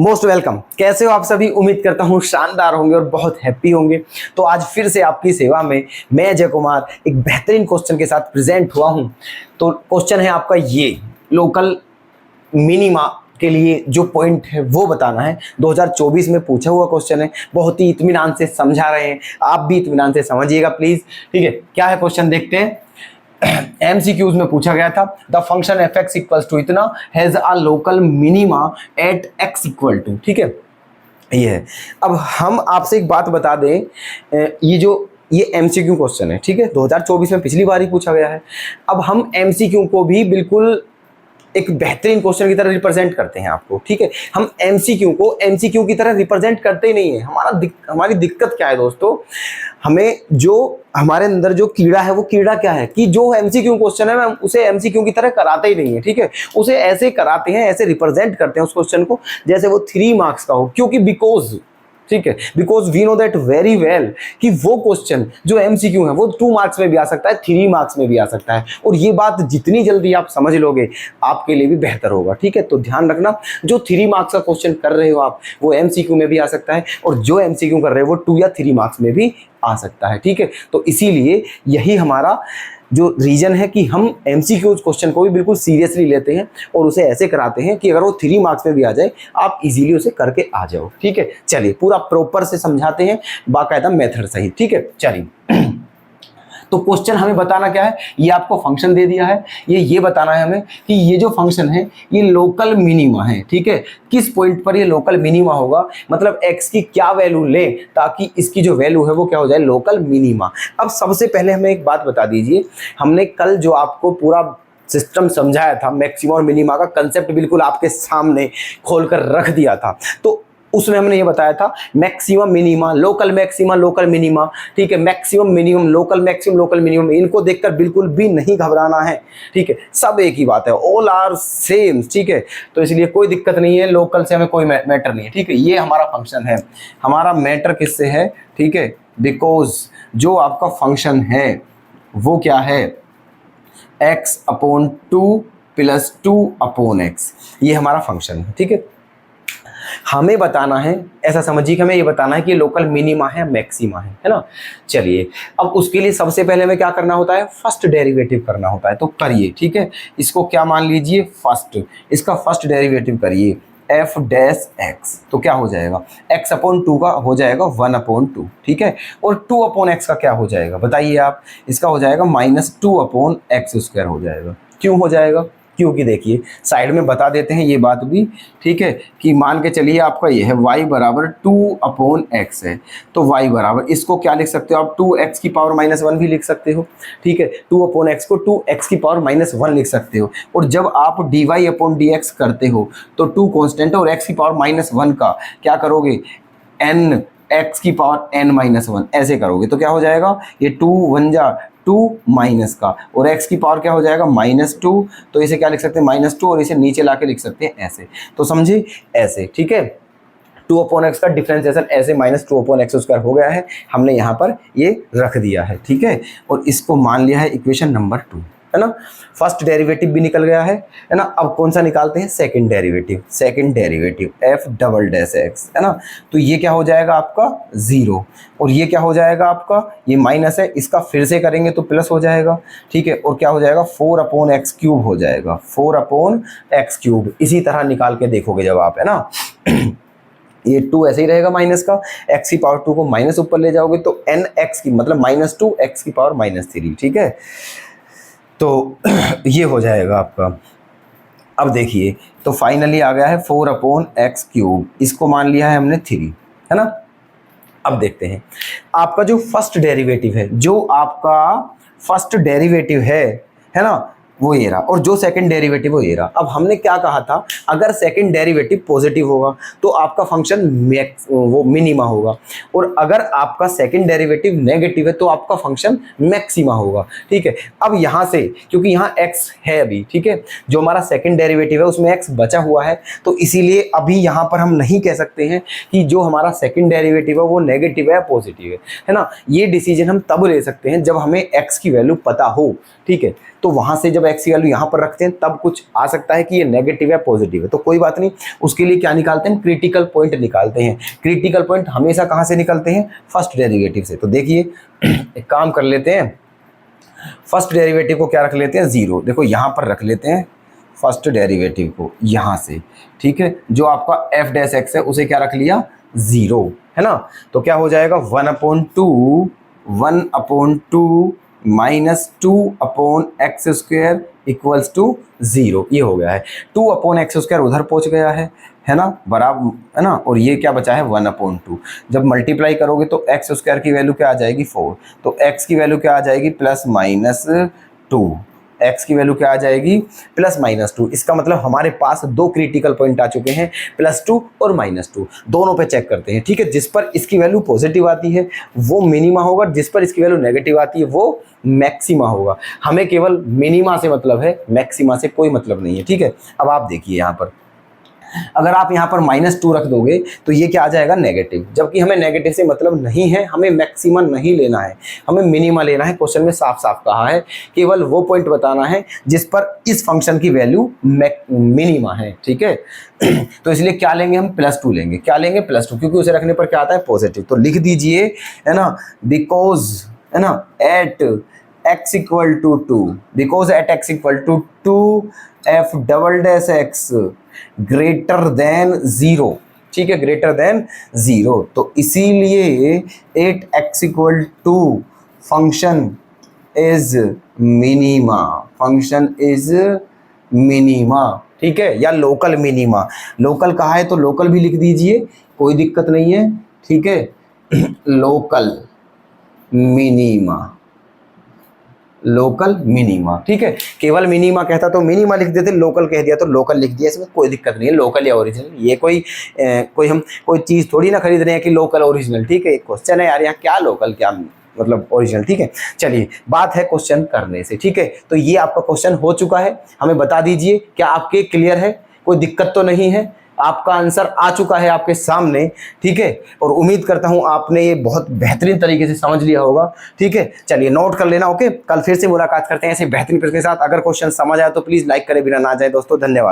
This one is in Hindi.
Most welcome. कैसे हो आप सभी? उम्मीद करता हूँ शानदार होंगे और बहुत हैप्पी होंगे। तो आज फिर से आपकी सेवा में मैं अजय कुमार एक बेहतरीन क्वेश्चन के साथ प्रेजेंट हुआ हूँ। तो क्वेश्चन है आपका ये, लोकल मिनिमा के लिए जो पॉइंट है वो बताना है। 2024 में पूछा हुआ क्वेश्चन है, बहुत ही इत्मीनान से समझा रहे हैं, आप भी इत्मीनान से समझिएगा प्लीज। ठीक है, क्या है क्वेश्चन देखते हैं। MCQs में पूछा गया था, the function f x equals to इतना has a local minima at x equal to. ठीक है, ये है। अब हम आपसे एक बात बता दें, ये MCQ क्वेश्चन है, ठीक है, 2024 में पिछली बार ही पूछा गया है। अब हम MCQ को भी बिल्कुल एक बेहतरीन क्वेश्चन की तरह रिप्रेजेंट करते हैं आपको। ठीक है, हम MCQ को MCQ की तरह रिप्रेजेंट करते ही नहीं है। हमारी दिक्कत क्या है दोस्तों, हमें जो हमारे अंदर जो कीड़ा है वो कीड़ा क्या है कि जो MCQ क्वेश्चन है हम उसे MCQ की तरह कराते ही नहीं है। ठीक है, उसे ऐसे कराते हैं, ऐसे रिप्रेजेंट करते हैं उस क्वेश्चन को जैसे वो 3 मार्क्स का हो, क्योंकि because we know that very well कि वो क्वेश्चन जो MCQ है वो 2 मार्क्स में भी आ सकता है, 3 मार्क्स में भी आ सकता है। और ये बात जितनी जल्दी आप समझ लोगे आपके लिए भी बेहतर होगा। ठीक है, तो ध्यान रखना, जो 3 मार्क्स का क्वेश्चन कर रहे हो आप वो MCQ में भी आ सकता है, और जो MCQ कर रहे हो वो 2 या 3 मार्क्स में भी आ सकता है। ठीक है, तो इसीलिए यही हमारा जो रीजन है कि हम MCQ क्वेश्चन को भी बिल्कुल सीरियसली लेते हैं और उसे ऐसे कराते हैं कि अगर वो 3 मार्क्स में भी आ जाए आप इजीली उसे करके आ जाओ। ठीक है, चलिए पूरा प्रॉपर से समझाते हैं, बाकायदा मेथड सही। ठीक है, चलिए तो क्वेश्चन हमें बताना क्या है, ये आपको फंक्शन दे दिया है, ये बताना है हमें कि ये जो फंक्शन है ये लोकल मिनिमा है। ठीक है, किस पॉइंट पर ये लोकल मिनिमा होगा, मतलब x की क्या वैल्यू ले ताकि इसकी जो वैल्यू है वो क्या हो जाए, लोकल मिनिमा। अब सबसे पहले हमें एक बात बता दीजिए, हमने कल जो आपको पूरा सिस्टम समझाया था, मैक्सिमा और मिनिमा का कंसेप्ट बिल्कुल आपके सामने खोलकर रख दिया था, तो उसमें हमने ये बताया था maximum minima, local maxima, local minima. ठीक है, maximum minimum, local maximum, local minimum, इनको देखकर बिल्कुल भी नहीं घबराना है। ठीक है, सब एक ही बात है, ऑल आर सेम। ठीक है, तो इसलिए कोई दिक्कत नहीं है, लोकल से हमें कोई मैटर नहीं है। ठीक है, ये हमारा फंक्शन है, हमारा मैटर किससे है, ठीक है, बिकॉज जो आपका फंक्शन है वो क्या है, x/2 + 2/x, ये हमारा फंक्शन है। ठीक है, हमें बताना है, ऐसा समझिए कि हमें ये बताना है कि लोकल मिनिमा है मैक्सिमा है ना। चलिए, अब उसके लिए सबसे पहले हमें क्या करना होता है, फर्स्ट डेरिवेटिव करना होता है, तो करिए। ठीक है, इसको क्या मान लीजिए, फर्स्ट, इसका फर्स्ट डेरिवेटिव करिए f'(x), तो क्या हो जाएगा, x/2 का हो जाएगा 1/2। ठीक है, और 2/x का क्या हो जाएगा बताइए आप, इसका हो जाएगा -2/x² हो जाएगा। क्यों हो जाएगा, क्योंकि देखिए साइड में बता देते हैं ये बात भी। ठीक है, कि मान के चलिए आपका ये है y बराबर 2/x है, तो y बराबर, इसको क्या लिख सकते हो आप, 2x⁻⁻1 भी लिख सकते हो। ठीक है, 2/x को 2x⁻1 लिख सकते हो, और जब आप dy/dx करते हो तो 2 कांस्टेंट और x⁻1 का क्या करोगे, n x⁻n-1 ऐसे करोगे तो क्या हो जाएगा, ये 2 1 जा 2 माइनस का, और x की पावर क्या हो जाएगा -2, तो इसे क्या लिख सकते हैं -2, और इसे नीचे लाके लिख सकते हैं ऐसे, तो समझे ऐसे। ठीक है, 2/x का डिफरेंशिएशन ऐसे -2/x² हो गया है, हमने यहाँ पर ये रख दिया है। ठीक है, और इसको मान लिया है इक्वेशन नंबर 2, है ना। फर्स्ट डेरिवेटिव भी निकल गया है ना। अब कौन सा निकालते हैं, सेकंड डेरिवेटिव f'(x), है ना। तो ये क्या हो जाएगा आपका 0, और ये क्या हो जाएगा आपका, ये माइनस है, इसका फिर से करेंगे तो प्लस हो जाएगा। ठीक है, और क्या हो जाएगा, 4/x³ हो जाएगा, 4/x³। इसी तरह निकाल के देखोगे जब आप, है ना ये 2 ऐसे ही रहेगा माइनस का, x⁻2 को माइनस ऊपर ले जाओगे तो nx की मतलब -2x⁻3। ठीक है, तो ये हो जाएगा आपका। अब देखिए, तो फाइनली आ गया है 4/x³, इसको मान लिया है हमने 3, है ना। अब देखते हैं आपका जो फर्स्ट डेरिवेटिव है, है ना, वो ये रहा, और जो सेकंड डेरिवेटिव वो ये रहा। अब हमने क्या कहा था, अगर सेकंड डेरिवेटिव पॉजिटिव होगा तो आपका फंक्शन वो मिनिमा होगा, और अगर आपका सेकंड डेरिवेटिव नेगेटिव है तो आपका फंक्शन मैक्सिमा होगा। ठीक है, अब यहाँ से क्योंकि यहाँ x है अभी, ठीक है, जो हमारा सेकंड डेरिवेटिव है उसमें x बचा हुआ है, तो इसीलिए अभी यहाँ पर हम नहीं कह सकते हैं कि जो हमारा सेकंड डेरिवेटिव है वो नेगेटिव है या पॉजिटिव है ना। ये डिसीजन हम तब ले सकते हैं जब हमें x की वैल्यू पता हो। ठीक है, तो वहां से जब x की वैल्यू यहाँ पर रखते हैं तब कुछ आ सकता है कि ये नेगेटिव है पॉजिटिव है, तो कोई बात नहीं, उसके लिए क्या निकालते हैं, क्रिटिकल पॉइंट निकालते हैं। क्रिटिकल पॉइंट हमेशा कहाँ से निकलते हैं, फर्स्ट डेरिवेटिव से। तो देखिए एक काम कर लेते हैं, फर्स्ट डेरिवेटिव को क्या रख लेते हैं, 0। देखो यहाँ पर रख लेते हैं फर्स्ट डेरिवेटिव को यहाँ से, ठीक है। जो आपका f डैश x है उसे क्या रख लिया, 0, है ना। तो क्या हो जाएगा, 1/2 माइनस 2/x² इक्वल्स टू 0, ये हो गया है। 2/x² उधर पहुंच गया है ना, बराबर है ना। और ये क्या बचा है, 1/2। जब मल्टीप्लाई करोगे तो x² की वैल्यू क्या आ जाएगी, 4। तो x की वैल्यू क्या आ जाएगी, +-2। x की वैल्यू क्या आ जाएगी, +-2। इसका मतलब हमारे पास दो क्रिटिकल पॉइंट आ चुके हैं, +2 और -2। दोनों पे चेक करते हैं, ठीक है। जिस पर इसकी वैल्यू पॉजिटिव आती है वो मिनिमा होगा, जिस पर इसकी वैल्यू नेगेटिव आती है वो मैक्सिमा होगा। हमें केवल मिनिमा से मतलब है, मैक्सिमा से कोई मतलब नहीं है, ठीक है। अब आप देखिए यहाँ पर, अगर आप यहाँ पर -2 रख दोगे तो ये क्या आ जाएगा, नेगेटिव। जबकि हमें नेगेटिव से मतलब नहीं है, हमें मैक्सिमा नहीं लेना है, हमें मिनिमा लेना है। क्वेश्चन में साफ साफ कहा है केवल वो पॉइंट बताना है जिस पर इस फंक्शन की वैल्यू मिनिमा है, ठीक है। तो इसलिए क्या लेंगे हम, +2 लेंगे। क्या लेंगे, +2, क्योंकि उसे रखने पर क्या आता है, पॉजिटिव। तो लिख दीजिए, है ना, बिकॉज, है ना, at x equal to 2, because at x equal to 2 f double dash x greater than 0, ठीक है, ग्रेटर देन 0। तो इसीलिए 8x equal to function is minima, function is minima, ठीक है, या लोकल मिनिमा। लोकल कहा है तो लोकल भी लिख दीजिए, कोई दिक्कत नहीं है, ठीक है। लोकल मिनिमा, लोकल मिनिमा, ठीक है। केवल मिनिमा कहता तो मिनिमा लिख देते, लोकल कह दिया तो लोकल लिख दिया, इसमें कोई दिक्कत नहीं है। लोकल या ओरिजिनल, ये कोई चीज़ थोड़ी ना खरीद रहे हैं कि लोकल ओरिजिनल, ठीक है। क्वेश्चन है यार, यहाँ क्या लोकल क्या मतलब ओरिजिनल, ठीक है। चलिए बात है क्वेश्चन करने से, ठीक है। तो ये आपका क्वेश्चन हो चुका है, हमें बता दीजिए क्या आपके क्लियर है, कोई दिक्कत तो नहीं है, आपका आंसर आ चुका है आपके सामने, ठीक है। और उम्मीद करता हूं आपने ये बहुत बेहतरीन तरीके से समझ लिया होगा, ठीक है। चलिए नोट कर लेना, ओके। कल फिर से मुलाकात करते हैं ऐसे बेहतरीन प्रश्न के साथ। अगर क्वेश्चन समझ आया तो प्लीज लाइक करे बिना ना जाए दोस्तों। धन्यवाद।